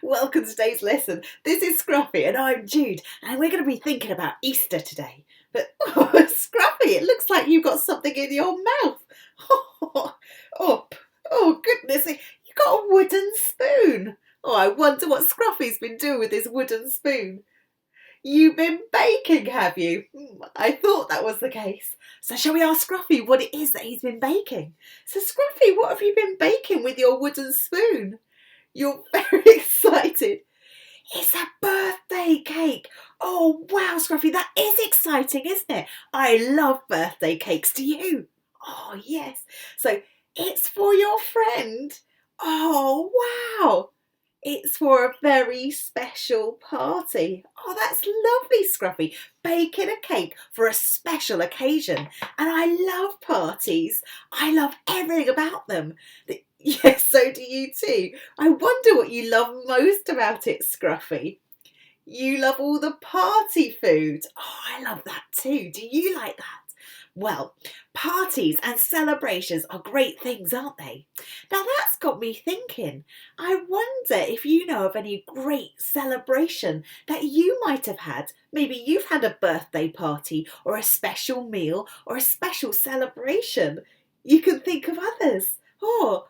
Welcome to today's lesson. This is Scruffy and I'm Jude, and we're going to be thinking about Easter today. But Scruffy, it looks like you've got something in your mouth. Oh goodness, you got a wooden spoon. Oh, I wonder what Scruffy's been doing with his wooden spoon. You've been baking, have you? I thought that was the case. So shall we ask Scruffy what it is that he's been baking? So Scruffy, what have you been baking with your wooden spoon? You're very excited. It's a birthday cake. Oh, wow, Scruffy, that is exciting, isn't it? I love birthday cakes. Do you? Oh, yes. So it's for your friend. Oh, wow. It's for a very special party. Oh, that's lovely, Scruffy. Baking a cake for a special occasion. And I love parties. I love everything about them. Yes, so do you too. I wonder what you love most about it, Scruffy. You love all the party food. Oh, I love that too. Do you like that? Well, parties and celebrations are great things, aren't they? Now that's got me thinking. I wonder if you know of any great celebration that you might have had. Maybe you've had a birthday party or a special meal or a special celebration. You can think of others. Oh,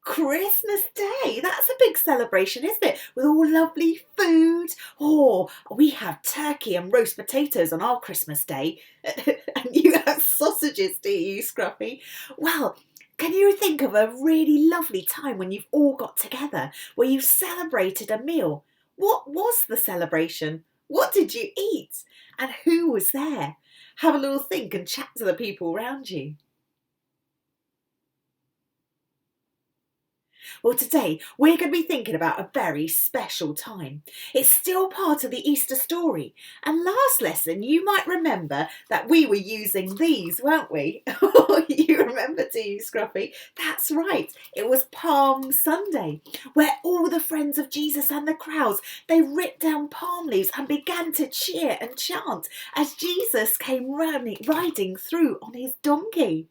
Christmas Day, that's a big celebration, isn't it? With all lovely food. Oh, we have turkey and roast potatoes on our Christmas Day. And you have sausages, do you, Scruffy? Well, can you think of a really lovely time when you've all got together, where you celebrated a meal? What was the celebration? What did you eat? And who was there? Have a little think and chat to the people around you. Well, today we're going to be thinking about a very special time. It's still part of the Easter story. And last lesson, you might remember that we were using these, weren't we? You remember, do you, Scruffy? That's right. It was Palm Sunday, where all the friends of Jesus and the crowds, they ripped down palm leaves and began to cheer and chant as Jesus came riding through on his donkey.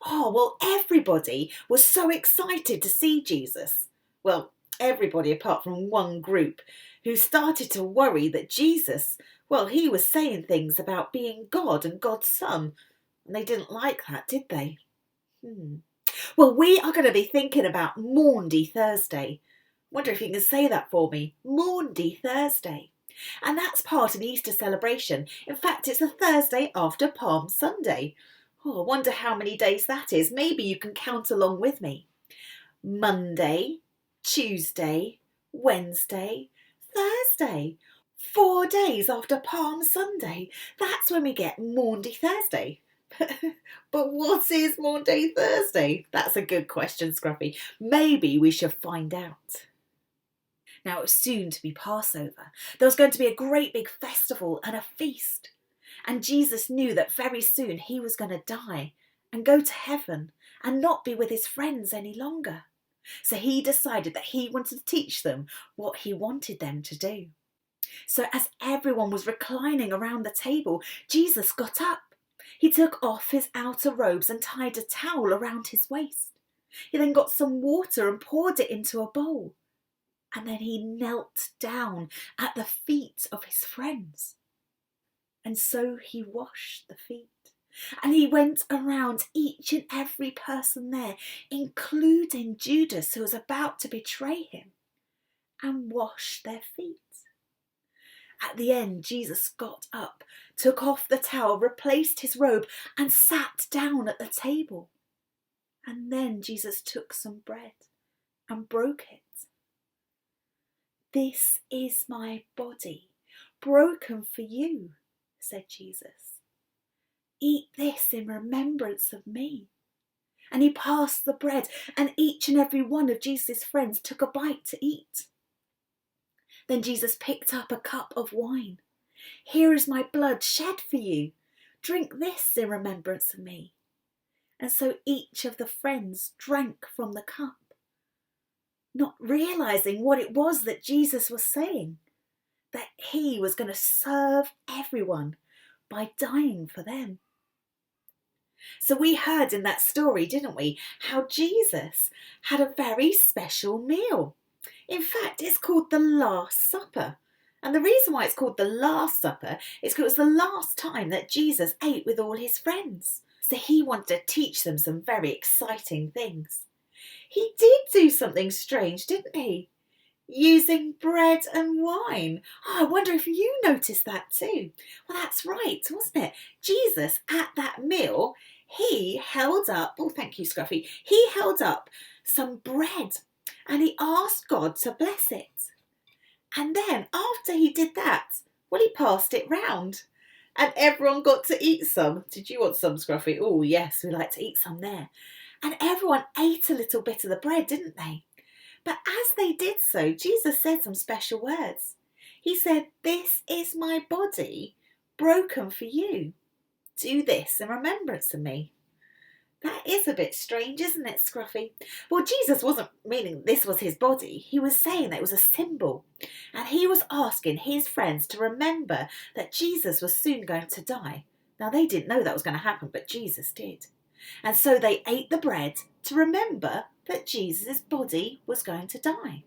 Oh, well, everybody was so excited to see Jesus. Well, everybody apart from one group who started to worry that Jesus, well, he was saying things about being God and God's son. And they didn't like that, did they? Well, we are going to be thinking about Maundy Thursday. Wonder if you can say that for me. Maundy Thursday. And that's part of the Easter celebration. In fact, it's the Thursday after Palm Sunday. Oh, I wonder how many days that is. Maybe you can count along with me. Monday, Tuesday, Wednesday, Thursday. 4 days after Palm Sunday. That's when we get Maundy Thursday. But what is Maundy Thursday? That's a good question, Scruffy. Maybe we should find out. Now, it was soon to be Passover. There was going to be a great big festival and a feast. And Jesus knew that very soon he was going to die and go to heaven and not be with his friends any longer. So he decided that he wanted to teach them what he wanted them to do. So as everyone was reclining around the table, Jesus got up. He took off his outer robes and tied a towel around his waist. He then got some water and poured it into a bowl. And then he knelt down at the feet of his friends. And so he washed the feet. And he went around each and every person there, including Judas, who was about to betray him, and washed their feet. At the end, Jesus got up, took off the towel, replaced his robe, and sat down at the table. And then Jesus took some bread and broke it. "This is my body, broken for you," said Jesus. "Eat this in remembrance of me." And he passed the bread, and each and every one of Jesus' friends took a bite to eat. Then Jesus picked up a cup of wine. "Here is my blood shed for you. Drink this in remembrance of me." And so each of the friends drank from the cup, not realizing what it was that Jesus was saying, that he was going to serve everyone by dying for them. So we heard in that story, didn't we, how Jesus had a very special meal. In fact, it's called the Last Supper. And the reason why it's called the Last Supper is because it was the last time that Jesus ate with all his friends. So he wanted to teach them some very exciting things. He did do something strange, didn't he? Using bread and wine. Oh, I wonder if you noticed that too. Well, that's right, wasn't it? Jesus, at that meal, he held up, oh, thank you, Scruffy, he held up some bread and he asked God to bless it. And then after he did that, well, he passed it round and everyone got to eat some. Did you want some, Scruffy? Oh, yes, we like to eat some there. And everyone ate a little bit of the bread, didn't they? But as they did so, Jesus said some special words. He said, "This is my body broken for you. Do this in remembrance of me." That is a bit strange, isn't it, Scruffy? Well, Jesus wasn't meaning this was his body. He was saying that it was a symbol. And he was asking his friends to remember that Jesus was soon going to die. Now, they didn't know that was going to happen, but Jesus did. And so they ate the bread to remember that Jesus' body was going to die.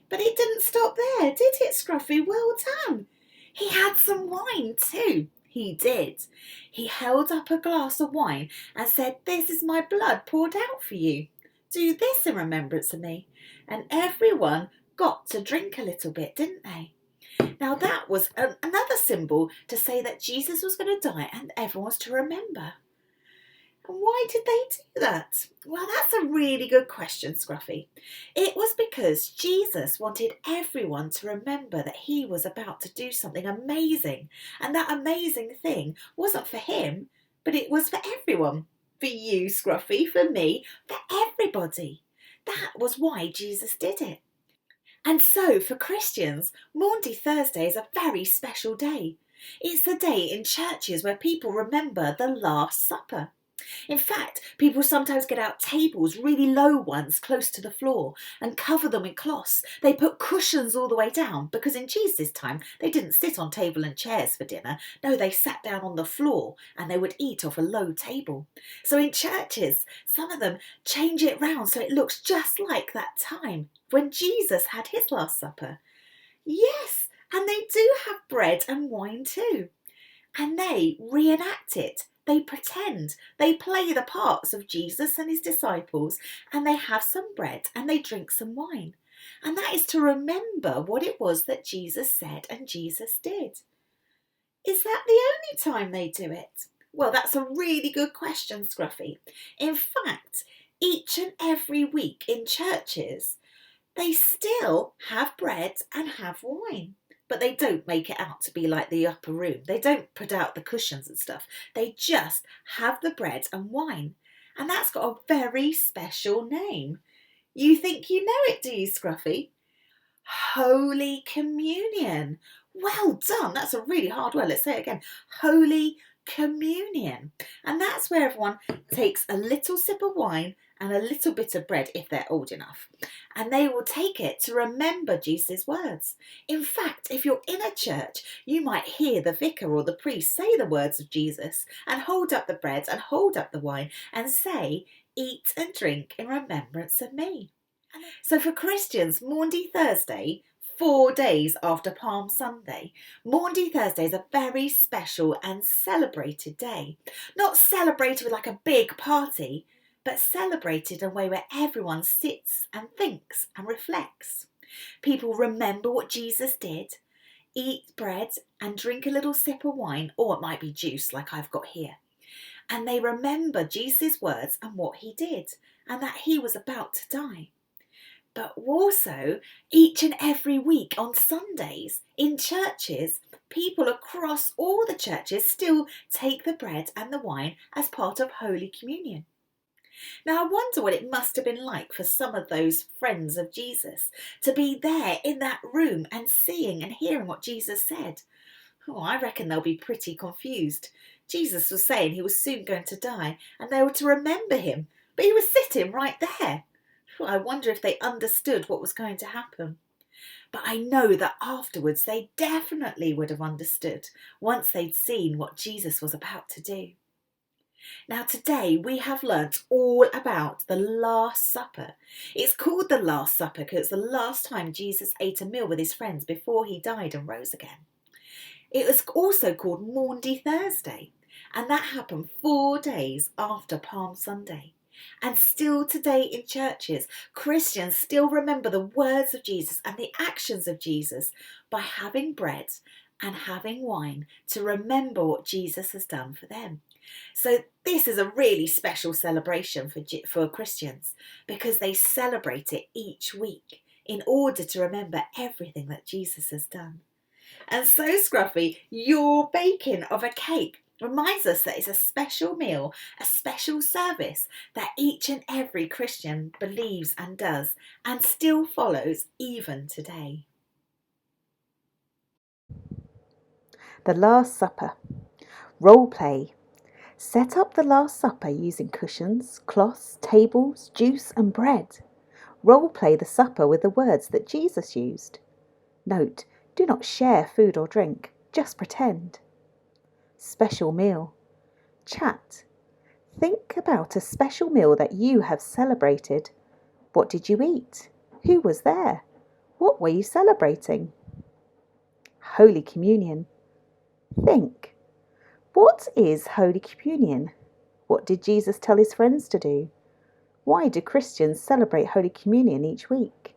But it didn't stop there, did it, Scruffy? Well done. He had some wine too. He did. He held up a glass of wine and said, "This is my blood poured out for you. Do this in remembrance of me." And everyone got to drink a little bit, didn't they? Now that was another symbol to say that Jesus was going to die and everyone was to remember. And why did they do that? Well, that's a really good question, Scruffy. It was because Jesus wanted everyone to remember that he was about to do something amazing. And that amazing thing wasn't for him, but it was for everyone. For you, Scruffy, for me, for everybody. That was why Jesus did it. And so, for Christians, Maundy Thursday is a very special day. It's the day in churches where people remember the Last Supper. In fact, people sometimes get out tables, really low ones, close to the floor, and cover them in cloths. They put cushions all the way down because in Jesus' time they didn't sit on table and chairs for dinner. No, they sat down on the floor and they would eat off a low table. So in churches, some of them change it round so it looks just like that time when Jesus had his Last Supper. Yes, and they do have bread and wine too. And they reenact it. They pretend. They play the parts of Jesus and his disciples, and they have some bread and they drink some wine. And that is to remember what it was that Jesus said and Jesus did. Is that the only time they do it? Well, that's a really good question, Scruffy. In fact, each and every week in churches, they still have bread and have wine. But they don't make it out to be like the upper room. They don't put out the cushions and stuff. They just have the bread and wine. And that's got a very special name. You think you know it, do you, Scruffy? Holy Communion. Well done. That's a really hard word. Let's say it again. Holy Communion. And that's where everyone takes a little sip of wine and a little bit of bread if they're old enough. And they will take it to remember Jesus' words. In fact, if you're in a church, you might hear the vicar or the priest say the words of Jesus and hold up the bread and hold up the wine and say, "Eat and drink in remembrance of me." So for Christians, Maundy Thursday, 4 days after Palm Sunday, Maundy Thursday is a very special and celebrated day. Not celebrated with like a big party, but celebrated in a way where everyone sits and thinks and reflects. People remember what Jesus did, eat bread and drink a little sip of wine, or it might be juice like I've got here. And they remember Jesus' words and what he did, and that he was about to die. But also, each and every week on Sundays in churches, people across all the churches still take the bread and the wine as part of Holy Communion. Now, I wonder what it must have been like for some of those friends of Jesus to be there in that room and seeing and hearing what Jesus said. Oh, I reckon they'll be pretty confused. Jesus was saying he was soon going to die and they were to remember him, but he was sitting right there. I wonder if they understood what was going to happen. But I know that afterwards they definitely would have understood once they'd seen what Jesus was about to do. Now today we have learnt all about the Last Supper. It's called the Last Supper because it's the last time Jesus ate a meal with his friends before he died and rose again. It was also called Maundy Thursday, and that happened 4 days after Palm Sunday. And still today in churches, Christians still remember the words of Jesus and the actions of Jesus by having bread and having wine to remember what Jesus has done for them. So this is a really special celebration for Christians because they celebrate it each week in order to remember everything that Jesus has done. And so, Scruffy, your baking of a cake reminds us that it's a special meal, a special service that each and every Christian believes and does and still follows even today. The Last Supper. Role play. Set up the Last Supper using cushions, cloths, tables, juice and bread. Role play the supper with the words that Jesus used. Note, do not share food or drink, just pretend. Special meal. Chat. Think about a special meal that you have celebrated. What did you eat? Who was there? What were you celebrating? Holy Communion. Think. What is Holy Communion? What did Jesus tell his friends to do? Why do Christians celebrate Holy Communion each week?